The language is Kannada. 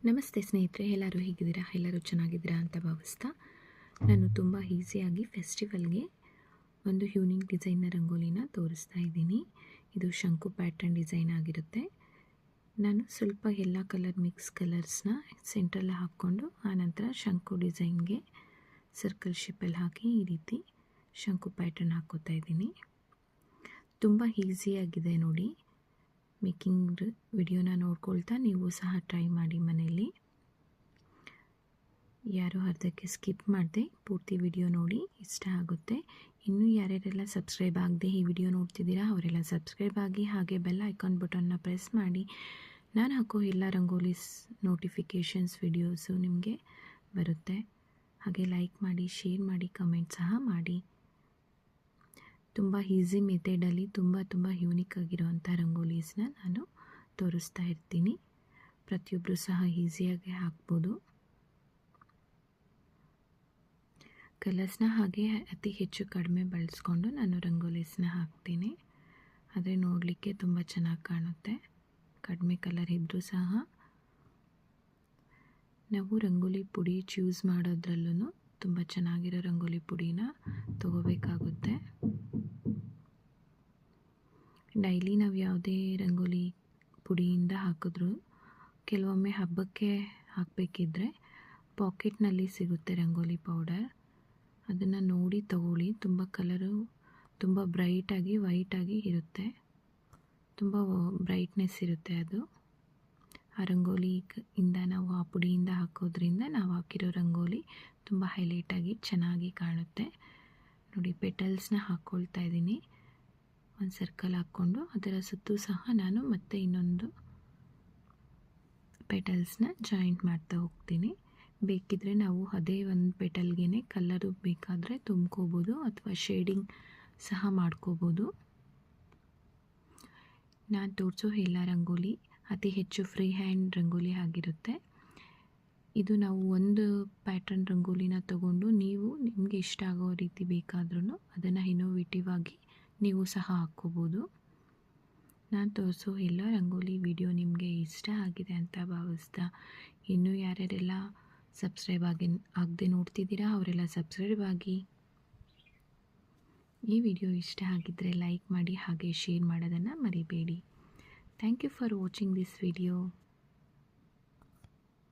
ನಮಸ್ತೆ ಸ್ನೇಹಿತರೆ, ಎಲ್ಲರೂ ಹೇಗಿದ್ದೀರಾ? ಎಲ್ಲರೂ ಚೆನ್ನಾಗಿದ್ದೀರಾ ಅಂತ ಭಾವಿಸ್ತಾ ನಾನು ತುಂಬ ಈಸಿಯಾಗಿ ಫೆಸ್ಟಿವಲ್ಗೆ ಒಂದು ಯೂನಿಕ್ ಡಿಸೈನ್ನ ರಂಗೋಲಿನ ತೋರಿಸ್ತಾ ಇದ್ದೀನಿ. ಇದು ಶಂಕು ಪ್ಯಾಟರ್ನ್ ಡಿಸೈನ್ ಆಗಿರುತ್ತೆ. ನಾನು ಸ್ವಲ್ಪ ಎಲ್ಲ ಕಲರ್ ಮಿಕ್ಸ್ ಕಲರ್ಸ್ನ ಸೆಂಟ್ರಲ್ಲಿ ಹಾಕ್ಕೊಂಡು ಆನಂತರ ಶಂಕು ಡಿಸೈನ್ಗೆ ಸರ್ಕಲ್ ಶೇಪಲ್ಲಿ ಹಾಕಿ ಈ ರೀತಿ ಶಂಕು ಪ್ಯಾಟರ್ನ್ ಹಾಕ್ಕೋತಾ ಇದ್ದೀನಿ. ತುಂಬ ಈಸಿಯಾಗಿದೆ ನೋಡಿ. ಮೇಕಿಂಗ್ ವಿಡಿಯೋನ ನೋಡ್ಕೊಳ್ತಾ ನೀವು ಸಹ ಟ್ರೈ ಮಾಡಿ ಮನೆಯಲ್ಲಿ. ಯಾರು ಅರ್ಧಕ್ಕೆ ಸ್ಕಿಪ್ ಮಾಡದೆ ಪೂರ್ತಿ ವಿಡಿಯೋ ನೋಡಿ, ಇಷ್ಟ ಆಗುತ್ತೆ. ಇನ್ನೂ ಯಾರ್ಯಾರೆಲ್ಲ ಸಬ್ಸ್ಕ್ರೈಬ್ ಆಗದೆ ಈ ವಿಡಿಯೋ ನೋಡ್ತಿದ್ದೀರಾ ಅವರೆಲ್ಲ ಸಬ್ಸ್ಕ್ರೈಬ್ ಆಗಿ, ಹಾಗೆ ಬೆಲ್ ಐಕಾನ್ ಬಟನ್ನ ಪ್ರೆಸ್ ಮಾಡಿ. ನಾನು ಹಾಕೋ ಎಲ್ಲ ರಂಗೋಲಿಸ್ ನೋಟಿಫಿಕೇಷನ್ಸ್ ವಿಡಿಯೋಸು ನಿಮಗೆ ಬರುತ್ತೆ. ಹಾಗೆ ಲೈಕ್ ಮಾಡಿ, ಶೇರ್ ಮಾಡಿ, ಕಮೆಂಟ್ ಸಹ ಮಾಡಿ. ತುಂಬ ಈಸಿ ಮೆಥಡಲ್ಲಿ ತುಂಬ ಯೂನಿಕ್ ಆಗಿರೋವಂಥ ರಂಗೋಲೀಸ್ನ ನಾನು ತೋರಿಸ್ತಾ ಇರ್ತೀನಿ. ಪ್ರತಿಯೊಬ್ಬರು ಸಹ ಈಸಿಯಾಗಿ ಹಾಕ್ಬೋದು. ಕಲರ್ಸ್ನ ಹಾಗೆ ಅತಿ ಹೆಚ್ಚು ಕಡಿಮೆ ಬಳಸ್ಕೊಂಡು ನಾನು ರಂಗೋಲೀಸ್ನ ಹಾಕ್ತೀನಿ. ಆದರೆ ನೋಡಲಿಕ್ಕೆ ತುಂಬ ಚೆನ್ನಾಗಿ ಕಾಣುತ್ತೆ. ಕಡಿಮೆ ಕಲರ್ ಇದ್ದರೂ ಸಹ ನಾವು ರಂಗೋಲಿ ಪುಡಿ ಚೂಸ್ ಮಾಡೋದ್ರಲ್ಲೂ ತುಂಬ ಚೆನ್ನಾಗಿರೋ ರಂಗೋಲಿ ಪುಡಿನ ತಗೋಬೇಕಾಗುತ್ತೆ. ಡೈಲಿ ನಾವು ಯಾವುದೇ ರಂಗೋಲಿ ಪುಡಿಯಿಂದ ಹಾಕಿದ್ರೂ ಕೆಲವೊಮ್ಮೆ ಹಬ್ಬಕ್ಕೆ ಹಾಕಬೇಕಿದ್ರೆ ಪಾಕೆಟ್ನಲ್ಲಿ ಸಿಗುತ್ತೆ ರಂಗೋಲಿ ಪೌಡರ್. ಅದನ್ನು ನೋಡಿ ತಗೊಳ್ಳಿ. ತುಂಬ ಕಲರು ತುಂಬ ಬ್ರೈಟಾಗಿ ವೈಟಾಗಿ ಇರುತ್ತೆ. ತುಂಬ ಬ್ರೈಟ್ನೆಸ್ ಇರುತ್ತೆ ಅದು. ಆ ರಂಗೋಲಿಯಿಂದ ನಾವು ಆ ಪುಡಿಯಿಂದ ಹಾಕೋದ್ರಿಂದ ನಾವು ಹಾಕಿರೋ ರಂಗೋಲಿ ತುಂಬ ಹೈಲೈಟಾಗಿ ಚೆನ್ನಾಗಿ ಕಾಣುತ್ತೆ. ನೋಡಿ, ಪೆಟಲ್ಸ್ನ ಹಾಕ್ಕೊಳ್ತಾ ಇದ್ದೀನಿ. ಒಂದು ಸರ್ಕಲ್ ಹಾಕ್ಕೊಂಡು ಅದರ ಸುತ್ತೂ ಸಹ ನಾನು ಮತ್ತೆ ಇನ್ನೊಂದು ಪೆಟಲ್ಸ್ನ ಜಾಯಿಂಟ್ ಮಾಡ್ತಾ ಹೋಗ್ತೀನಿ. ಬೇಕಿದ್ದರೆ ನಾವು ಅದೇ ಒಂದು ಪೆಟಲ್ಗೆ ಕಲರು ಬೇಕಾದರೆ ತುಂಬ್ಕೋಬೋದು ಅಥವಾ ಶೇಡಿಂಗ್ ಸಹ ಮಾಡ್ಕೋಬೋದು. ನಾನು ತೋರಿಸೋ ಎಲ್ಲ ರಂಗೋಲಿ ಅತಿ ಹೆಚ್ಚು ಫ್ರೀ ಹ್ಯಾಂಡ್ ರಂಗೋಲಿ ಆಗಿರುತ್ತೆ. ಇದು ನಾವು ಒಂದು ಪ್ಯಾಟರ್ನ್ ರಂಗೋಲಿನ ತಗೊಂಡು ನೀವು ನಿಮಗೆ ಇಷ್ಟ ಆಗೋ ರೀತಿ ಬೇಕಾದ್ರೂ ಅದನ್ನು ಇನೋವೇಟಿವ್ ಆಗಿ ನೀವು ಸಹ ಹಾಕ್ಕೋಬೋದು. ನಾನು ತೋರಿಸೋ ಎಲ್ಲ ರಂಗೋಲಿ ವಿಡಿಯೋ ನಿಮಗೆ ಇಷ್ಟ ಆಗಿದೆ ಅಂತ ಭಾವಿಸ್ತಾ, ಇನ್ನೂ ಯಾರ್ಯಾರೆಲ್ಲ ಸಬ್ಸ್ಕ್ರೈಬ್ ಆಗದೆ ನೋಡ್ತಿದ್ದೀರಾ ಅವರೆಲ್ಲ ಸಬ್ಸ್ಕ್ರೈಬ್ ಆಗಿ. ಈ ವಿಡಿಯೋ ಇಷ್ಟ ಆಗಿದ್ದರೆ ಲೈಕ್ ಮಾಡಿ, ಹಾಗೆ ಶೇರ್ ಮಾಡೋದನ್ನು ಮರಿಬೇಡಿ. Thank you for watching this video.